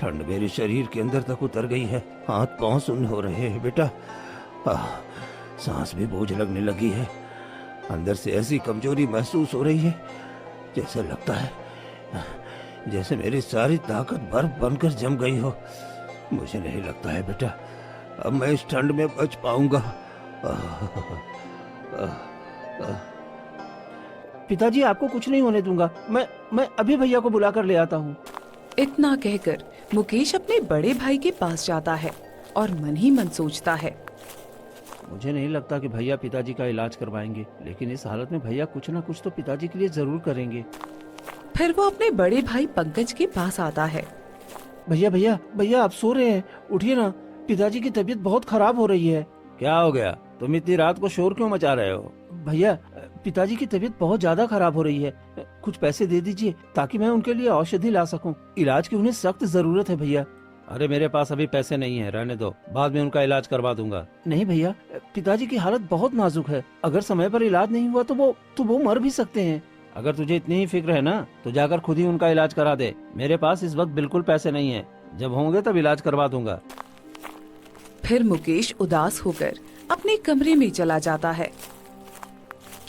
ठंड मेरे शरीर के अंदर तक उतर गई है, हाथ पांव सुन्न हो रहे हैं बेटा। सांस भी बोझ लगने लगी है। अंदर से ऐसी कमजोरी महसूस हो रही है, जैसे लगता है जैसे मेरी सारी ताकत बर्फ बनकर जम गई हो। मुझे नहीं लगता है बेटा अब मैं इस ठंड में बच पाऊंगा। पिताजी, आपको कुछ नहीं होने दूंगा। मैं अभी भैया को बुला कर ले आता हूँ। इतना कहकर मुकेश अपने बड़े भाई के पास जाता है और मन ही मन सोचता है, मुझे नहीं लगता कि भैया पिताजी का इलाज करवाएंगे, लेकिन इस हालत में भैया कुछ ना कुछ तो पिताजी के लिए जरूर करेंगे। फिर वो अपने बड़े भाई पंकज के पास आता है। भैया भैया भैया, आप सो रहे हैं, उठिए ना, पिताजी की तबीयत बहुत खराब हो रही है। क्या हो गया? तुम इतनी रात को शोर क्यों मचा रहे हो? भैया, पिताजी की तबीयत बहुत ज्यादा खराब हो रही है, कुछ पैसे दे दीजिए ताकि मैं उनके लिए औषधि ला सकूं। इलाज की उन्हें सख्त जरूरत है भैया। अरे मेरे पास अभी पैसे नहीं है, रहने दो, बाद में उनका इलाज करवा दूंगा। नहीं भैया, पिताजी की हालत बहुत नाजुक है, अगर समय पर इलाज नहीं हुआ तो वो मर भी सकते हैं। अगर तुझे इतनी ही फिक्र है ना तो जाकर खुद ही उनका इलाज करा दे। मेरे पास इस वक्त बिल्कुल पैसे नहीं है, जब होंगे तब इलाज करवा दूंगा। फिर मुकेश उदास होकर अपने कमरे में चला जाता है।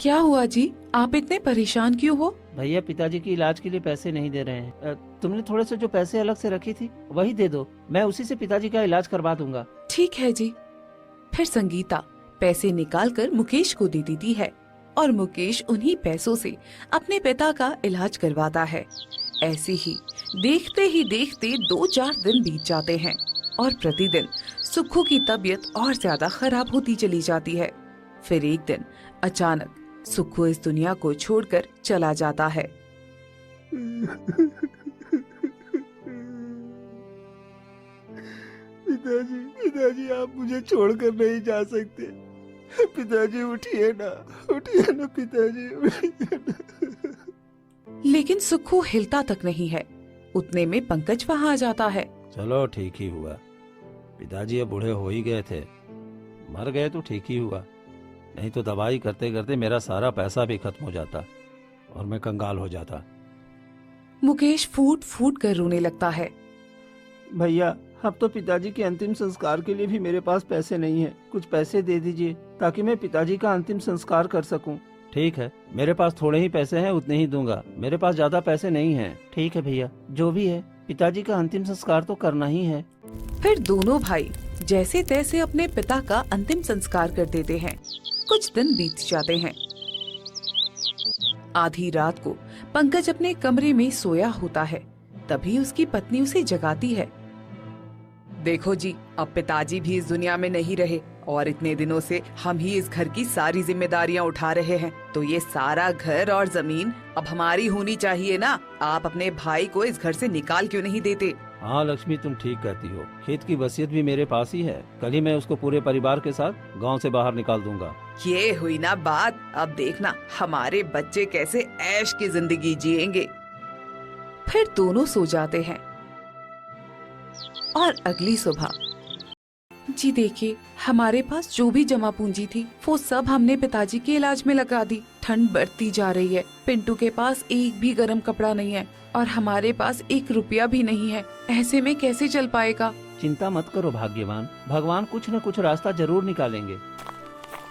क्या हुआ जी, आप इतने परेशान क्यों हो? भैया, पिताजी की इलाज के लिए पैसे नहीं दे रहे हैं। तुमने थोड़े से जो पैसे अलग से रखी थी वही दे दो, मैं उसी से पिताजी का इलाज करवा दूंगा। ठीक है जी। फिर संगीता पैसे निकालकर मुकेश को दे देती है और मुकेश उन्हीं पैसों से अपने पिता का इलाज करवाता है। ऐसे ही देखते 2-4 दिन बीत जाते हैं और प्रतिदिन सुक्खू की तबीयत और ज्यादा खराब होती चली जाती है। फिर एक दिन अचानक सुक्खू इस दुनिया को छोड़कर चला जाता है। पिताजी, आप मुझे छोड़कर नहीं जा सकते। पिताजी, उठिए ना पिताजी, उठिए ना। लेकिन सुक्खू हिलता तक नहीं है। उतने में पंकज वहाँ आ जाता है। चलो ठीक ही हुआ, पिताजी अब बूढ़े हो ही गए थे, मर गए तो ठीक ही हुआ, नहीं तो दवाई करते करते मेरा सारा पैसा भी खत्म हो जाता और मैं कंगाल हो जाता। मुकेश फूट फूट कर रोने लगता है। भैया, अब तो पिताजी के अंतिम संस्कार के लिए भी मेरे पास पैसे नहीं है, कुछ पैसे दे दीजिए ताकि मैं पिताजी का अंतिम संस्कार कर सकूं। ठीक है, मेरे पास थोड़े ही पैसे हैं, उतने ही दूंगा, मेरे पास ज्यादा पैसे नहीं हैं। ठीक है भैया, जो भी है, पिताजी का अंतिम संस्कार तो करना ही है। फिर दोनों भाई जैसे तैसे अपने पिता का अंतिम संस्कार कर देते हैं। कुछ दिन बीत जाते हैं। आधी रात को पंकज अपने कमरे में सोया होता है, तभी उसकी पत्नी उसे जगाती है। देखो जी, अब पिताजी भी इस दुनिया में नहीं रहे और इतने दिनों से हम ही इस घर की सारी जिम्मेदारियां उठा रहे हैं, तो ये सारा घर और जमीन अब हमारी होनी चाहिए ना। आप अपने भाई को इस घर से निकाल क्यों नहीं देते? हाँ लक्ष्मी, तुम ठीक कहती हो, खेत की वसीयत भी मेरे पास ही है, कल ही मैं उसको पूरे परिवार के साथ गांव से बाहर निकाल दूंगा। ये हुई ना बात, अब देखना हमारे बच्चे कैसे ऐश की जिंदगी जिएंगे। फिर दोनों सो जाते हैं और अगली सुबह, जी देखिए, हमारे पास जो भी जमा पूंजी थी वो सब हमने पिताजी के इलाज में लगा दी। ठंड बढ़ती जा रही है, पिंटू के पास एक भी गर्म कपड़ा नहीं है और हमारे पास 1 रुपया भी नहीं है। ऐसे में कैसे चल पाएगा? चिंता मत करो भाग्यवान, भगवान कुछ न कुछ रास्ता जरूर निकालेंगे।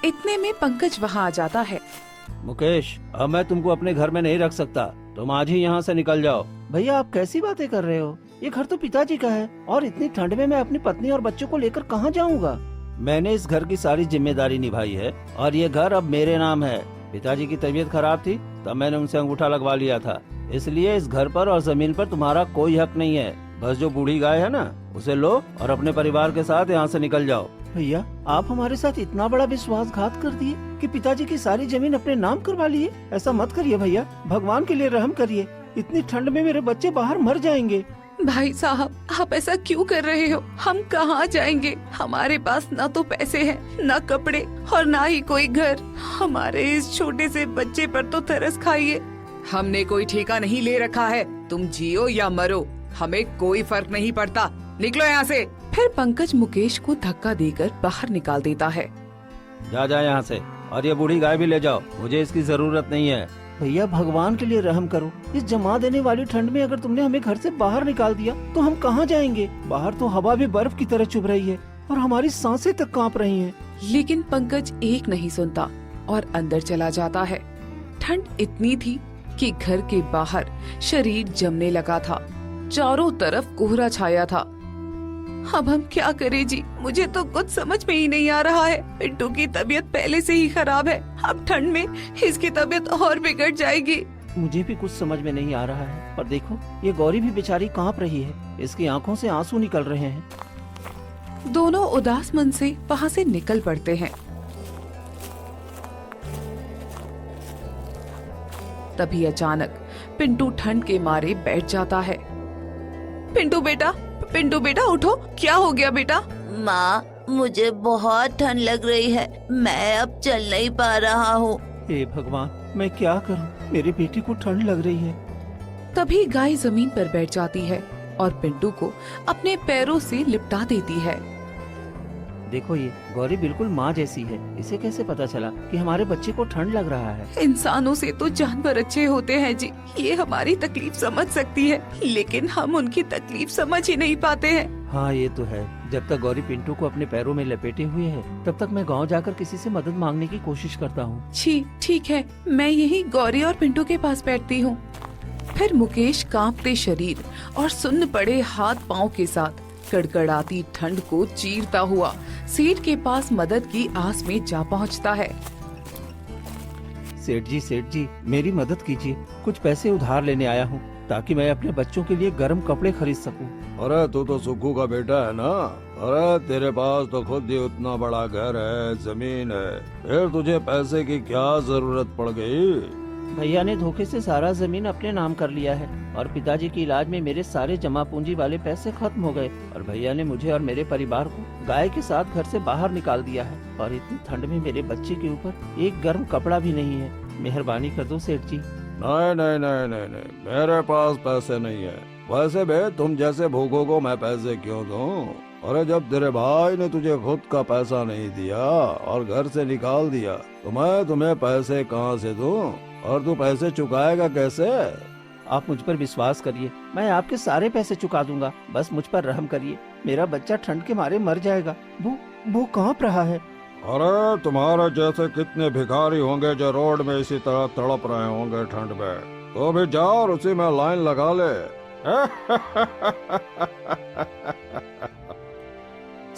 इतने में पंकज वहाँ आ जाता है। मुकेश, अब मैं तुमको अपने घर में नहीं रख सकता, तुम आज ही यहाँ से निकल जाओ। भैया, आप कैसी बातें कर रहे हो? ये घर तो पिताजी का है और इतनी ठंड में मैं अपनी पत्नी और बच्चों को लेकर कहाँ जाऊँगा? मैंने इस घर की सारी जिम्मेदारी निभाई है और ये घर अब मेरे नाम है। पिताजी की तबीयत खराब थी तब मैंने उनसे अंगूठा लगवा लिया था, इसलिए इस घर पर और जमीन पर तुम्हारा कोई हक नहीं है। बस जो बूढ़ी गाय है ना, उसे लो और अपने परिवार के साथ यहाँ से निकल जाओ। भैया, आप हमारे साथ इतना बड़ा विश्वासघात कर दिए कि पिताजी की सारी जमीन अपने नाम करवा लिए। ऐसा मत करिए भैया, भगवान के लिए रहम करिए, इतनी ठंड में मेरे बच्चे बाहर मर जाएंगे। भाई साहब, आप ऐसा क्यों कर रहे हो? हम कहाँ जाएंगे? हमारे पास ना तो पैसे हैं, ना कपड़े और ना ही कोई घर। हमारे इस छोटे से बच्चे पर तो तरस खाइए। हमने कोई ठेका नहीं ले रखा है, तुम जियो या मरो, हमें कोई फर्क नहीं पड़ता, निकलो यहाँ से। फिर पंकज मुकेश को धक्का देकर बाहर निकाल देता है। जा यहाँ से, और ये बूढ़ी गाय भी ले जाओ, मुझे इसकी जरूरत नहीं है। भैया भगवान के लिए रहम करो, इस जमा देने वाली ठंड में अगर तुमने हमें घर से बाहर निकाल दिया तो हम कहाँ जाएंगे? बाहर तो हवा भी बर्फ की तरह चुभ रही है और हमारी सांसें तक कांप रही हैं। लेकिन पंकज एक नहीं सुनता और अंदर चला जाता है। ठंड इतनी थी कि घर के बाहर शरीर जमने लगा था, चारों तरफ कोहरा छाया था। अब हम क्या करें जी, मुझे तो कुछ समझ में ही नहीं आ रहा है। पिंटू की तबीयत पहले से ही खराब है, अब ठंड में इसकी तबीयत और बिगड़ जाएगी। मुझे भी कुछ समझ में नहीं आ रहा है, पर देखो ये गौरी भी बेचारी कांप रही है, इसकी आंखों से आंसू निकल रहे हैं। दोनों उदास मन से वहाँ से निकल पड़ते हैं। तभी अचानक पिंटू ठंड के मारे बैठ जाता है। पिंटू बेटा उठो, क्या हो गया बेटा? माँ, मुझे बहुत ठंड लग रही है, मैं अब चल नहीं पा रहा हूँ। हे भगवान, मैं क्या करूं? मेरे बेटे को ठंड लग रही है। तभी गाय जमीन पर बैठ जाती है और पिंटू को अपने पैरों से लिपटा देती है। देखो ये गौरी बिल्कुल माँ जैसी है, इसे कैसे पता चला कि हमारे बच्चे को ठंड लग रहा है? इंसानों से तो जानवर अच्छे होते हैं जी, ये हमारी तकलीफ समझ सकती है, लेकिन हम उनकी तकलीफ समझ ही नहीं पाते हैं। हाँ ये तो है, जब तक गौरी पिंटू को अपने पैरों में लपेटे हुए है तब तक मैं गांव जाकर किसी से मदद मांगने की कोशिश करता हूँ। जी ठीक है, मैं यही गौरी और पिंटू के पास बैठती हूँ। फिर मुकेश कांपते शरीर और सुन्न पड़े हाथ पाँव के साथ कड़कड़ाती ठंड को चीरता हुआ सेठ के पास मदद की आस में जा पहुंचता है। सेठ जी, मेरी मदद कीजिए, कुछ पैसे उधार लेने आया हूँ ताकि मैं अपने बच्चों के लिए गर्म कपड़े खरीद सकूं। अरे तू तो सुक्कू का बेटा है ना, अरे तेरे पास तो खुद ही उतना बड़ा घर है, जमीन है, फिर तुझे पैसे की क्या जरूरत पड़ गई? भैया ने धोखे से सारा जमीन अपने नाम कर लिया है और पिताजी के इलाज में मेरे सारे जमा पूंजी वाले पैसे खत्म हो गए और भैया ने मुझे और मेरे परिवार को गाय के साथ घर से बाहर निकाल दिया है और इतनी ठंड में मेरे बच्चे के ऊपर एक गर्म कपड़ा भी नहीं है। मेहरबानी कर दो सेठ जी। नहीं, मेरे पास पैसे नहीं है। वैसे बे तुम जैसे भूखों को मैं पैसे क्यों दूं? अरे जब तेरे भाई ने तुझे खुद का पैसा नहीं दिया और घर से निकाल दिया तो मैं तुम्हें पैसे कहाँ से दूं? और तू पैसे चुकाएगा कैसे? आप मुझ पर विश्वास करिए, मैं आपके सारे पैसे चुका दूंगा, बस मुझ पर रहम करिए। मेरा बच्चा ठंड के मारे मर जाएगा। वो कांप रहा है। अरे तुम्हारे जैसे कितने भिखारी होंगे जो रोड में इसी तरह तड़प रहे होंगे ठंड में, तो भी जाओ और उसी में लाइन लगा ले।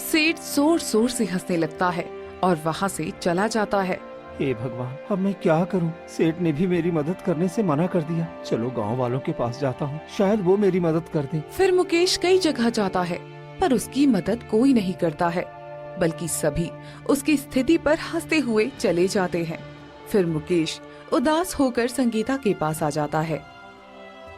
सेठ जोर जोर से हंसने लगता है और वहाँ से चला जाता है। हे भगवान, अब मैं क्या करूं? सेठ ने भी मेरी मदद करने से मना कर दिया। चलो गांव वालों के पास जाता हूं, शायद वो मेरी मदद कर दें। फिर मुकेश कई जगह जाता है पर उसकी मदद कोई नहीं करता है, बल्कि सभी उसकी स्थिति पर हंसते हुए चले जाते हैं। फिर मुकेश उदास होकर संगीता के पास आ जाता है।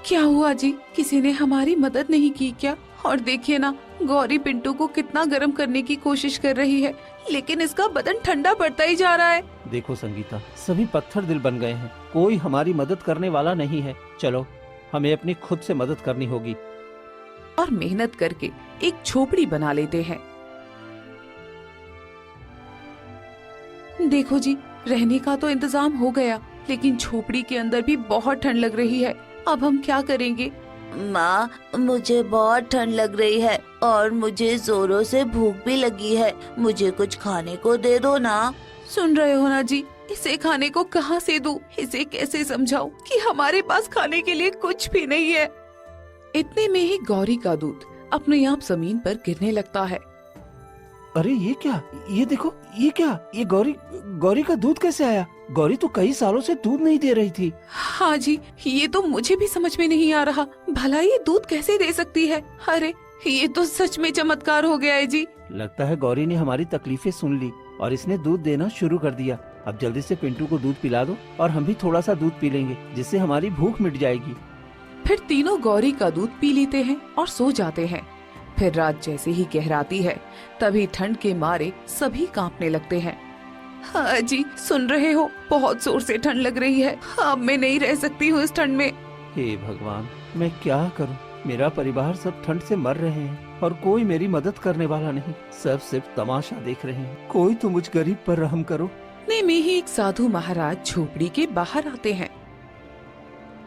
क्या हुआ जी, किसी ने हमारी मदद नहीं की क्या? और देखिए ना, गौरी पिंटू को कितना गर्म करने की कोशिश कर रही है, लेकिन इसका बदन ठंडा पड़ता ही जा रहा है। देखो संगीता, सभी पत्थर दिल बन गए हैं, कोई हमारी मदद करने वाला नहीं है। चलो हमें अपनी खुद से मदद करनी होगी। और मेहनत करके एक झोपड़ी बना लेते हैं। देखो जी, रहने का तो इंतजाम हो गया, लेकिन झोपड़ी के अंदर भी बहुत ठंड लग रही है। अब हम क्या करेंगे? माँ, मुझे बहुत ठंड लग रही है और मुझे जोरों से भूख भी लगी है, मुझे कुछ खाने को दे दो ना। सुन रहे हो ना जी, इसे खाने को कहाँ से दूं? इसे कैसे समझाऊं कि हमारे पास खाने के लिए कुछ भी नहीं है? इतने में ही गौरी का दूध अपने आप जमीन पर गिरने लगता है। अरे ये क्या? ये देखो, ये क्या? ये गौरी का दूध कैसे आया? गौरी तो कई सालों से दूध नहीं दे रही थी। हाँ जी, ये तो मुझे भी समझ में नहीं आ रहा, भला ये दूध कैसे दे सकती है? अरे ये तो सच में चमत्कार हो गया है जी। लगता है गौरी ने हमारी तकलीफें सुन ली और इसने दूध देना शुरू कर दिया। अब जल्दी से पिंटू को दूध पिला दो और हम भी थोड़ा सा दूध पी लेंगे, जिससे हमारी भूख मिट जाएगी। फिर तीनों गौरी का दूध पी लेते हैं और सो जाते हैं। फिर रात जैसे ही गहराती है, तभी ठंड के मारे सभी कांपने लगते हैं। हाँ जी, सुन रहे हो, बहुत जोर से ठंड लग रही है। अब मैं नहीं रह सकती हूँ इस ठंड में। हे भगवान, मैं क्या करूं? मेरा परिवार सब ठंड से मर रहे हैं और कोई मेरी मदद करने वाला नहीं। सब सिर्फ तमाशा देख रहे हैं। कोई तो मुझ गरीब पर रहम करो। इतने में ही एक साधु महाराज झोपड़ी के बाहर आते हैं।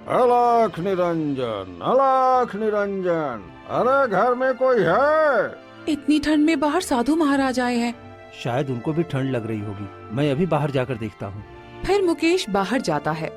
अलख निरंजन, अलख निरंजन, अरे घर में कोई है? इतनी ठंड में बाहर साधु महाराज आए हैं। शायद उनको भी ठंड लग रही होगी, मैं अभी बाहर जाकर देखता हूँ। फिर मुकेश बाहर जाता है।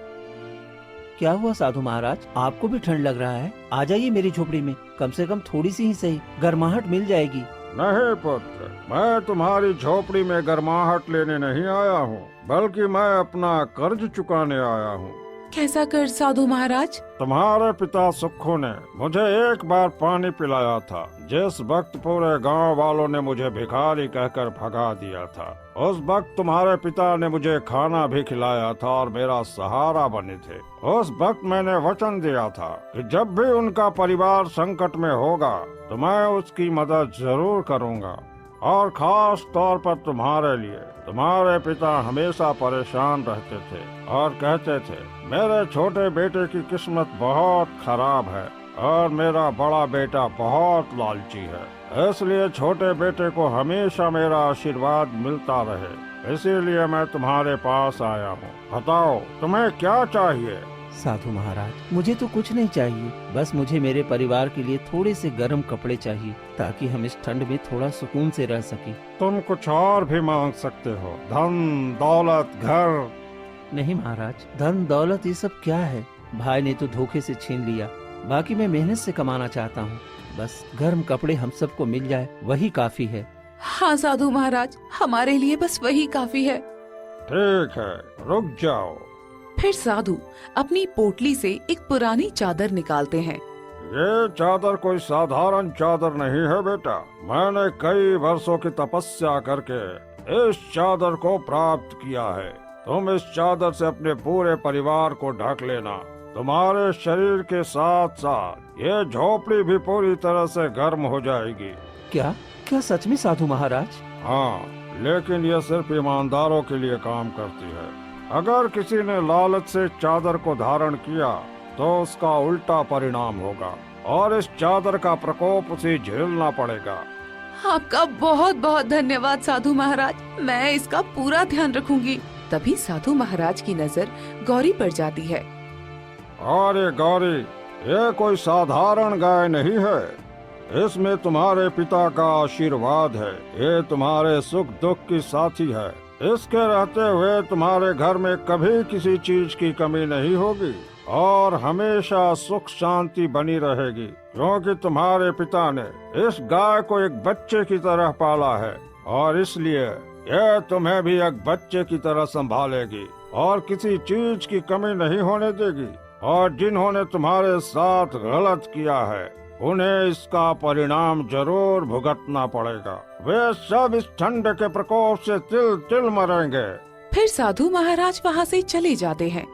क्या हुआ साधु महाराज, आपको भी ठंड लग रहा है? आ जाइए मेरी झोपड़ी में, कम से कम थोड़ी सी ही सही गर्माहट मिल जाएगी। नहीं पुत्र, मैं तुम्हारी झोपड़ी में गर्माहट लेने नहीं आया हूँ, बल्कि मैं अपना कर्ज चुकाने आया हूँ। कैसा कर्ज साधु महाराज? तुम्हारे पिता सुक्खू ने मुझे एक बार पानी पिलाया था, जिस वक्त पूरे गांव वालों ने मुझे भिखारी कहकर भगा दिया था। उस वक्त तुम्हारे पिता ने मुझे खाना भी खिलाया था और मेरा सहारा बने थे। उस वक्त मैंने वचन दिया था कि जब भी उनका परिवार संकट में होगा तो मैं उसकी मदद जरूर करूंगा, और खास तौर पर तुम्हारे लिए। तुम्हारे पिता हमेशा परेशान रहते थे और कहते थे मेरे छोटे बेटे की किस्मत बहुत खराब है और मेरा बड़ा बेटा बहुत लालची है, इसलिए छोटे बेटे को हमेशा मेरा आशीर्वाद मिलता रहे। इसीलिए मैं तुम्हारे पास आया हूँ। बताओ तुम्हें क्या चाहिए? साधु महाराज, मुझे तो कुछ नहीं चाहिए, बस मुझे मेरे परिवार के लिए थोड़े से गर्म कपड़े चाहिए ताकि हम इस ठंड में थोड़ा सुकून से रह सकें। तुम कुछ और भी मांग सकते हो, धन दौलत घर। नहीं महाराज, धन दौलत ये सब क्या है? भाई ने तो धोखे से छीन लिया, बाकी मैं मेहनत से कमाना चाहता हूँ। बस गर्म कपड़े हम सबको मिल जाए वही काफी है। हाँ साधु महाराज, हमारे लिए बस वही काफी है। ठीक है, रुक जाओ। फिर साधु अपनी पोटली से एक पुरानी चादर निकालते हैं। ये चादर कोई साधारण चादर नहीं है बेटा। मैंने कई वर्षों की तपस्या करके इस चादर को प्राप्त किया है। तुम इस चादर से अपने पूरे परिवार को ढक लेना। तुम्हारे शरीर के साथ साथ ये झोपड़ी भी पूरी तरह से गर्म हो जाएगी। क्या क्या सच में साधु महाराज? हाँ, लेकिन ये सिर्फ ईमानदारों के लिए काम करती है। अगर किसी ने लालच से चादर को धारण किया तो उसका उल्टा परिणाम होगा और इस चादर का प्रकोप उसे झेलना पड़ेगा। आपका बहुत बहुत धन्यवाद साधु महाराज, मैं इसका पूरा ध्यान रखूंगी। तभी साधु महाराज की नजर गौरी पर जाती है। और ये गौरी, ये कोई साधारण गाय नहीं है, इसमें तुम्हारे पिता का आशीर्वाद है। ये तुम्हारे सुख दुख की साथी है। इसके रहते हुए तुम्हारे घर में कभी किसी चीज की कमी नहीं होगी और हमेशा सुख शांति बनी रहेगी, क्योंकि तुम्हारे पिता ने इस गाय को एक बच्चे की तरह पाला है और इसलिए यह तुम्हें भी एक बच्चे की तरह संभालेगी और किसी चीज की कमी नहीं होने देगी। और जिन्होंने तुम्हारे साथ गलत किया है उन्हें इसका परिणाम जरूर भुगतना पड़ेगा। वे सब इस ठंड के प्रकोप से तिल तिल मरेंगे। फिर साधु महाराज वहाँ से चले जाते हैं।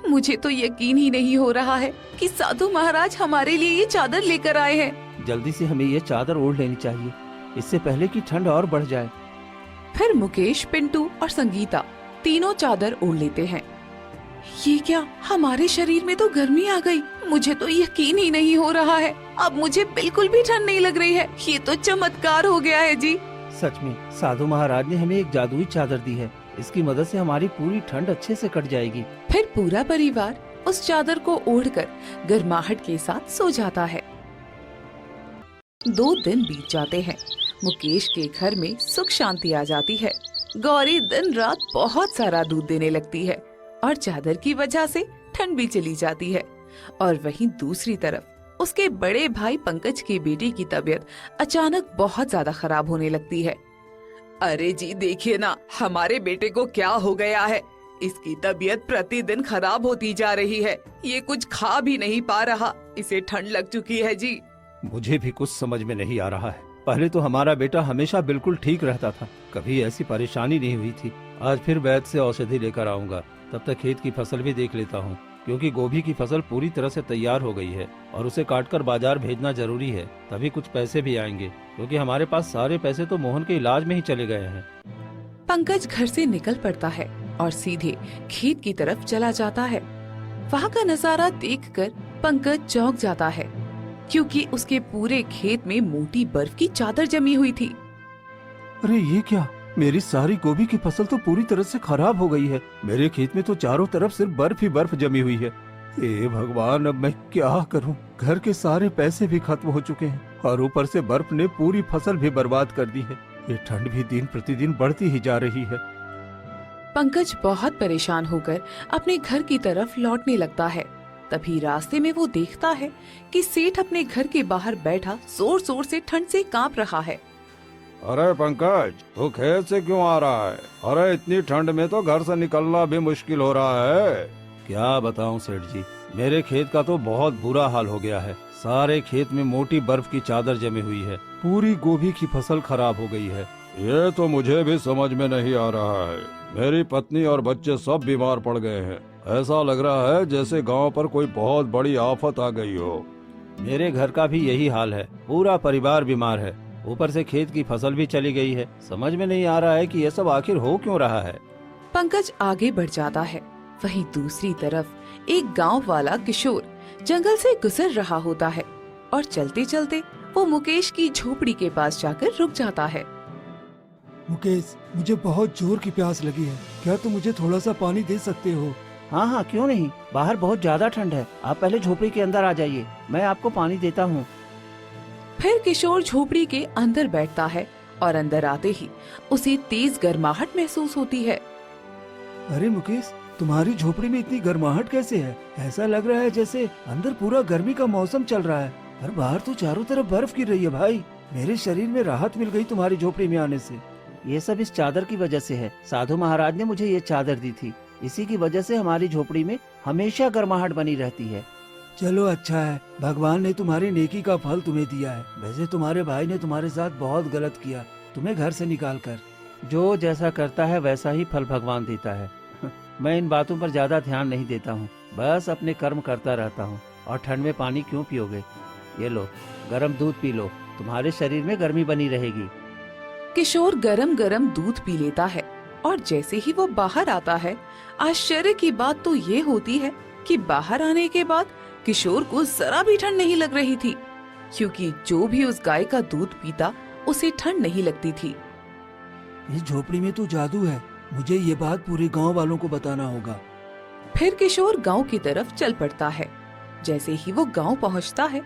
मुझे तो यकीन ही नहीं हो रहा है कि साधु महाराज हमारे लिए ये चादर लेकर आए हैं। जल्दी से हमें ये चादर ओढ़ लेनी चाहिए, इससे पहले कि ठंड और बढ़ जाए। फिर मुकेश, पिंटू और संगीता तीनों चादर ओढ़ लेते हैं। ये क्या, हमारे शरीर में तो गर्मी आ गई। मुझे तो यकीन ही नहीं हो रहा है। अब मुझे बिल्कुल भी ठंड नहीं लग रही है। ये तो चमत्कार हो गया है जी। सच में साधु महाराज ने हमें एक जादुई चादर दी है, इसकी मदद से हमारी पूरी ठंड अच्छे से कट जाएगी। फिर पूरा परिवार उस चादर को ओढ़कर गर्माहट के साथ सो जाता है। 2 दिन बीत जाते हैं। मुकेश के घर में सुख शांति आ जाती है। गौरी दिन रात बहुत सारा दूध देने लगती है और चादर की वजह से ठंड भी चली जाती है। और वहीं दूसरी तरफ उसके बड़े भाई पंकज की बेटी की तबीयत अचानक बहुत ज्यादा खराब होने लगती है। अरे जी देखिए ना, हमारे बेटे को क्या हो गया है। इसकी तबीयत प्रतिदिन खराब होती जा रही है। ये कुछ खा भी नहीं पा रहा। इसे ठंड लग चुकी है जी। मुझे भी कुछ समझ में नहीं आ रहा है। पहले तो हमारा बेटा हमेशा बिल्कुल ठीक रहता था, कभी ऐसी परेशानी नहीं हुई थी। आज फिर वैद्य से औषधि लेकर आऊंगा। तब तक खेत की फसल भी देख लेता हूँ, क्योंकि गोभी की फसल पूरी तरह से तैयार हो गई है और उसे काटकर बाजार भेजना जरूरी है। तभी कुछ पैसे भी आएंगे, क्योंकि हमारे पास सारे पैसे तो मोहन के इलाज में ही चले गए हैं। पंकज घर से निकल पड़ता है और सीधे खेत की तरफ चला जाता है। वहाँ का नजारा देखकर पंकज चौंक जाता है, क्योंकि उसके पूरे खेत में मोटी बर्फ की चादर जमी हुई थी। अरे ये क्या, मेरी सारी गोभी की फसल तो पूरी तरह से खराब हो गई है। मेरे खेत में तो चारों तरफ सिर्फ बर्फ ही बर्फ जमी हुई है। हे भगवान, अब मैं क्या करूं? घर के सारे पैसे भी खत्म हो चुके हैं और ऊपर से बर्फ ने पूरी फसल भी बर्बाद कर दी है। ये ठंड भी दिन प्रतिदिन बढ़ती ही जा रही है। पंकज बहुत परेशान होकर अपने घर की तरफ लौटने लगता है। तभी रास्ते में वो देखता है कि सेठ अपने घर के बाहर बैठा जोर जोर से ठंड से कांप रहा है। अरे पंकज, तू खेत से क्यों आ रहा है? अरे इतनी ठंड में तो घर से निकलना भी मुश्किल हो रहा है। क्या बताऊं सेठ जी, मेरे खेत का तो बहुत बुरा हाल हो गया है। सारे खेत में मोटी बर्फ की चादर जमी हुई है। पूरी गोभी की फसल खराब हो गई है। ये तो मुझे भी समझ में नहीं आ रहा है। मेरी पत्नी और बच्चे सब बीमार पड़ गए हैं। ऐसा लग रहा है जैसे गांव पर कोई बहुत बड़ी आफत आ गई हो। मेरे घर का भी यही हाल है। पूरा परिवार बीमार है। ऊपर से खेत की फसल भी चली गई है। समझ में नहीं आ रहा है कि ये सब आखिर हो क्यों रहा है। पंकज आगे बढ़ जाता है। वहीं दूसरी तरफ एक गांव वाला किशोर जंगल से गुजर रहा होता है और चलते चलते वो मुकेश की झोपड़ी के पास जाकर रुक जाता है। मुकेश, मुझे बहुत जोर की प्यास लगी है। क्या तुम मुझे थोड़ा सा पानी दे सकते हो? हाँ हाँ, क्यों नहीं। बाहर बहुत ज्यादा ठंड है। आप पहले झोपड़ी के अंदर आ जाइए, मैं आपको पानी देता हूँ। फिर किशोर झोपड़ी के अंदर बैठता है और अंदर आते ही उसे तेज गर्माहट महसूस होती है। अरे मुकेश, तुम्हारी झोपड़ी में इतनी गर्माहट कैसे है? ऐसा लग रहा है जैसे अंदर पूरा गर्मी का मौसम चल रहा है और बाहर तो चारों तरफ बर्फ गिर रही है। भाई, मेरे शरीर में राहत मिल गई तुम्हारी झोपड़ी में आने से। ये सब इस चादर की वजह से है। साधु महाराज ने मुझे ये चादर दी थी। इसी की वजह से हमारी झोपड़ी में हमेशा गर्माहट बनी रहती है। चलो अच्छा है, भगवान ने तुम्हारी नेकी का फल तुम्हें दिया है। वैसे तुम्हारे भाई ने तुम्हारे साथ बहुत गलत किया, तुम्हें घर से निकाल कर। जो जैसा करता है वैसा ही फल भगवान देता है। मैं इन बातों पर ज्यादा ध्यान नहीं देता हूँ, बस अपने कर्म करता रहता हूँ। और ठंड में पानी क्यों पियोगे? ये लो, गर्म दूध पी लो, तुम्हारे शरीर में गर्मी बनी रहेगी। किशोर गरम गरम दूध पी लेता है और जैसे ही वो बाहर आता है, आश्चर्य की बात तो ये होती है कि बाहर आने के बाद किशोर को जरा भी ठंड नहीं लग रही थी, क्योंकि जो भी उस गाय का दूध पीता उसे ठंड नहीं लगती थी। इस झोपड़ी में तो जादू है, मुझे ये बात पूरे गांव वालों को बताना होगा। फिर किशोर गांव की तरफ चल पड़ता है। जैसे ही वो गांव पहुंचता है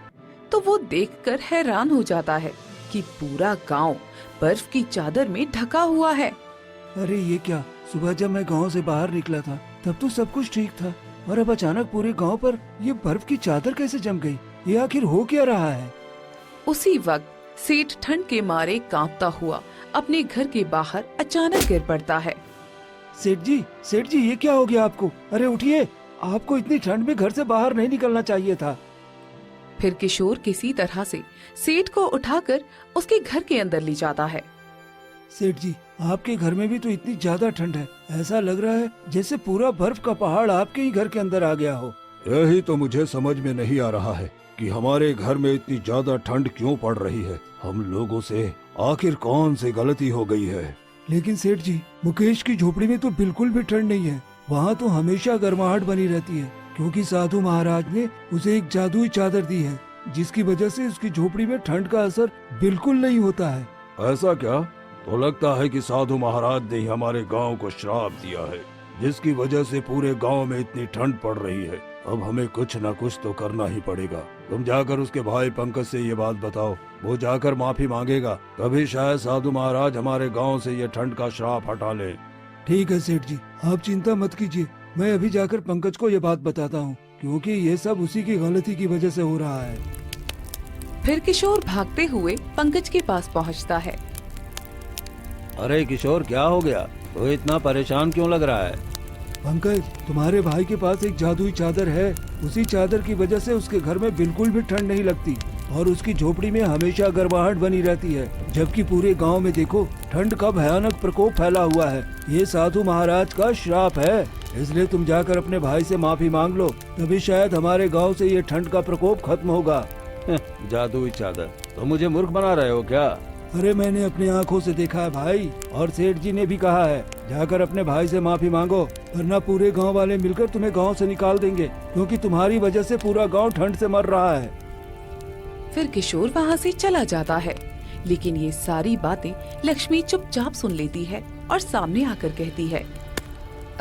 तो वो देखकर हैरान हो जाता है कि पूरा गांव बर्फ की चादर में ढका हुआ है। अरे ये क्या, सुबह जब मैं गांव से बाहर निकला था तब तो सब कुछ ठीक था, और अब अचानक पूरे गांव पर ये बर्फ की चादर कैसे जम गई? ये आखिर हो क्या रहा है? उसी वक्त सेठ ठंड के मारे कांपता हुआ अपने घर के बाहर अचानक गिर पड़ता है। सेठ जी, ये क्या हो गया आपको? अरे उठिए, आपको इतनी ठंड में घर से बाहर नहीं निकलना चाहिए था। फिर किशोर किसी तरह से सेठ को उठाकर उसके घर के अंदर ले जाता है। सेठ जी, आपके घर में भी तो इतनी ज्यादा ठंड है, ऐसा लग रहा है जैसे पूरा बर्फ का पहाड़ आपके ही घर के अंदर आ गया हो। यही तो मुझे समझ में नहीं आ रहा है कि हमारे घर में इतनी ज्यादा ठंड क्यों पड़ रही है। हम लोगों से आखिर कौन सी गलती हो गई है? लेकिन सेठ जी, मुकेश की झोपड़ी में तो बिल्कुल भी ठंड नहीं है। वहाँ तो हमेशा गर्माहट बनी रहती है, क्योंकि साधु महाराज ने उसे एक जादुई चादर दी है, जिसकी वजह से उसकी झोपड़ी में ठंड का असर बिल्कुल नहीं होता है। ऐसा क्या? तो लगता है कि साधु महाराज ने ही हमारे गांव को श्राप दिया है, जिसकी वजह से पूरे गांव में इतनी ठंड पड़ रही है। अब हमें कुछ न कुछ तो करना ही पड़ेगा। तुम जाकर उसके भाई पंकज से ये बात बताओ, वो जाकर माफी मांगेगा, तभी शायद साधु महाराज हमारे गांव से ये ठंड का श्राप हटा ले। ठीक है सेठ जी, आप चिंता मत कीजिए, मैं अभी जाकर पंकज को ये बात बताता हूँ, क्योंकि ये सब उसी की गलती की वजह से हो रहा है। फिर किशोर भागते हुए पंकज के पास पहुंचता है। अरे किशोर, क्या हो गया? तो इतना परेशान क्यों लग रहा है? पंकज, तुम्हारे भाई के पास एक जादुई चादर है। उसी चादर की वजह से उसके घर में बिल्कुल भी ठंड नहीं लगती और उसकी झोपड़ी में हमेशा गर्माहट बनी रहती है, जबकि पूरे गांव में देखो ठंड का भयानक प्रकोप फैला हुआ है। ये साधु महाराज का श्राप है, इसलिए तुम जाकर अपने भाई से माफी मांग लो, तभी शायद हमारे गांव से ये ठंड का प्रकोप खत्म होगा। जादुई चादर? तो मुझे मूर्ख बना रहे हो क्या? अरे मैंने अपनी आंखों से देखा है भाई, और सेठ जी ने भी कहा है, जाकर अपने भाई से माफी मांगो, वरना पूरे गांव वाले मिलकर तुम्हें गांव से निकाल देंगे, क्योंकि तुम्हारी वजह से पूरा गांव ठंड से मर रहा है। फिर किशोर वहाँ से चला जाता है, लेकिन ये सारी बातें लक्ष्मी चुपचाप सुन लेती है और सामने आकर कहती है।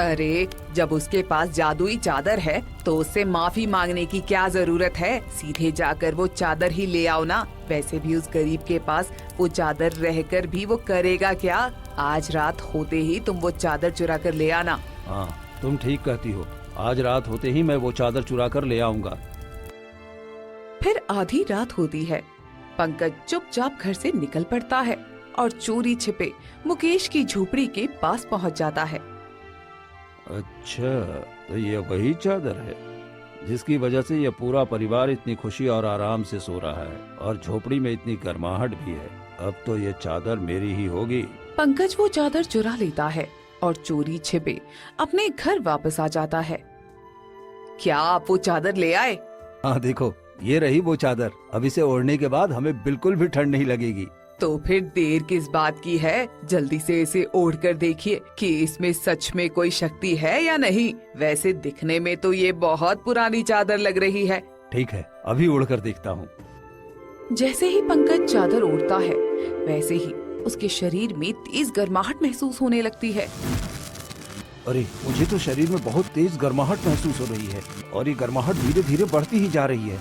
अरे जब उसके पास जादुई चादर है तो उससे माफी मांगने की क्या जरूरत है? सीधे जाकर वो चादर ही ले आओ ना। वैसे भी उस गरीब के पास वो चादर रहकर भी वो करेगा क्या? आज रात होते ही तुम वो चादर चुरा कर ले आना। हाँ, तुम ठीक कहती हो। आज रात होते ही मैं वो चादर चुरा कर ले आऊंगा। फिर आधी रात होती है। पंकज चुपचाप घर से निकल पड़ता है और चोरी छिपे मुकेश की झोपड़ी के पास पहुंच जाता है। अच्छा, तो ये वही चादर है जिसकी वजह से ये पूरा परिवार इतनी खुशी और आराम से सो रहा है और झोपड़ी में इतनी गर्माहट भी है। अब तो ये चादर मेरी ही होगी। पंकज वो चादर चुरा लेता है और चोरी छिपे अपने घर वापस आ जाता है। क्या आप वो चादर ले आए? हाँ देखो, ये रही वो चादर। अब इसे ओढ़ने के बाद हमें बिल्कुल भी ठंड नहीं लगेगी। तो फिर देर किस बात की है? जल्दी से इसे ओढ़ कर देखिए कि इसमें सच में कोई शक्ति है या नहीं। वैसे दिखने में तो ये बहुत पुरानी चादर लग रही है। ठीक है, अभी ओढ़ कर देखता हूँ। जैसे ही पंकज चादर ओढ़ता है वैसे ही उसके शरीर में तेज गर्माहट महसूस होने लगती है। अरे, मुझे तो शरीर में बहुत तेज गर्माहट महसूस हो रही है और ये गर्माहट धीरे धीरे बढ़ती ही जा रही है।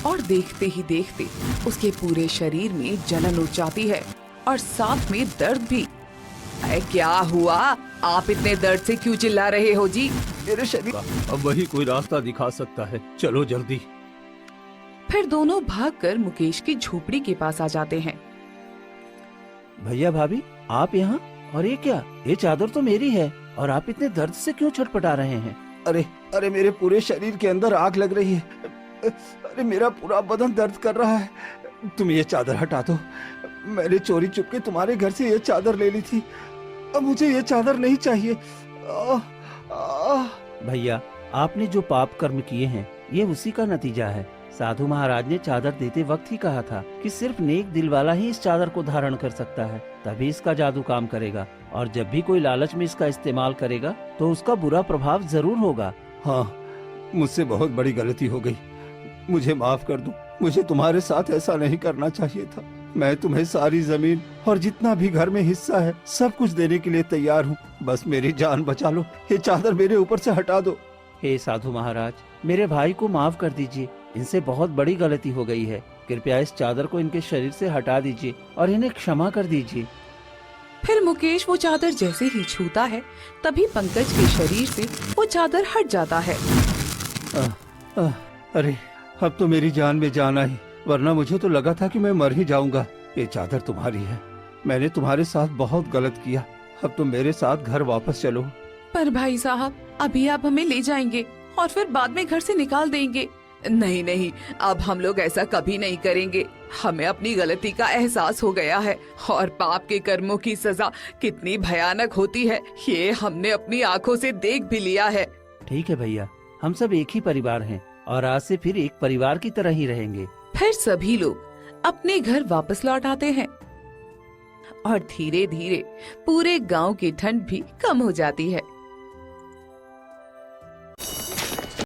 और देखते ही देखते उसके पूरे शरीर में जलन उठ जाती है और साथ में दर्द भी। अरे क्या हुआ? आप इतने दर्द से क्यों चिल्ला रहे हो जी? मेरे शरीर का अब वही कोई रास्ता दिखा सकता है। चलो जल्दी। फिर दोनों भागकर मुकेश की झोपड़ी के पास आ जाते हैं। भैया भाभी, आप यहाँ? और ये क्या? ये चादर तो मेरी है और आप इतने दर्द से क्यों छटपटा रहे हैं? अरे अरे, मेरे पूरे शरीर के अंदर आग लग रही है। अरे, मेरा पूरा बदन दर्द कर रहा है। तुम ये चादर हटा दो। मैंने चोरी चुपके तुम्हारे घर से ये चादर ले ली थी। अब मुझे ये चादर नहीं चाहिए। भैया, आपने जो पाप कर्म किए हैं ये उसी का नतीजा है। साधु महाराज ने चादर देते वक्त ही कहा था कि सिर्फ नेक दिल वाला ही इस चादर को धारण कर सकता है, तभी इसका जादू काम करेगा। और जब भी कोई लालच में इसका इस्तेमाल करेगा तो उसका बुरा प्रभाव जरूर होगा। हाँ, मुझसे बहुत बड़ी गलती हो गई। मुझे माफ कर दो। मुझे तुम्हारे साथ ऐसा नहीं करना चाहिए था। मैं तुम्हें सारी जमीन और जितना भी घर में हिस्सा है सब कुछ देने के लिए तैयार हूँ। बस मेरी जान बचा लो। ये चादर मेरे ऊपर से हटा दो। हे साधु महाराज, मेरे भाई को माफ कर दीजिए। इनसे बहुत बड़ी गलती हो गई है। कृपया इस चादर को इनके शरीर से हटा दीजिए और इन्हें क्षमा कर दीजिए। फिर मुकेश वो चादर जैसे ही छूता है तभी पंकज के शरीर से वो चादर हट जाता है। अरे, अब तो मेरी जान में जान आई, वरना मुझे तो लगा था कि मैं मर ही जाऊंगा। ये चादर तुम्हारी है। मैंने तुम्हारे साथ बहुत गलत किया। अब तुम मेरे साथ घर वापस चलो। पर भाई साहब, अभी आप हमें ले जाएंगे और फिर बाद में घर से निकाल देंगे। नहीं नहीं, अब हम लोग ऐसा कभी नहीं करेंगे। हमें अपनी गलती का एहसास हो गया है और पाप के कर्मों की सजा कितनी भयानक होती है ये हमने अपनी आंखों से देख भी लिया है। ठीक है भैया, हम सब एक ही परिवार हैं और आज से फिर एक परिवार की तरह ही रहेंगे। फिर सभी लोग अपने घर वापस लौट आते हैं और धीरे धीरे पूरे गांव की ठंड भी कम हो जाती है।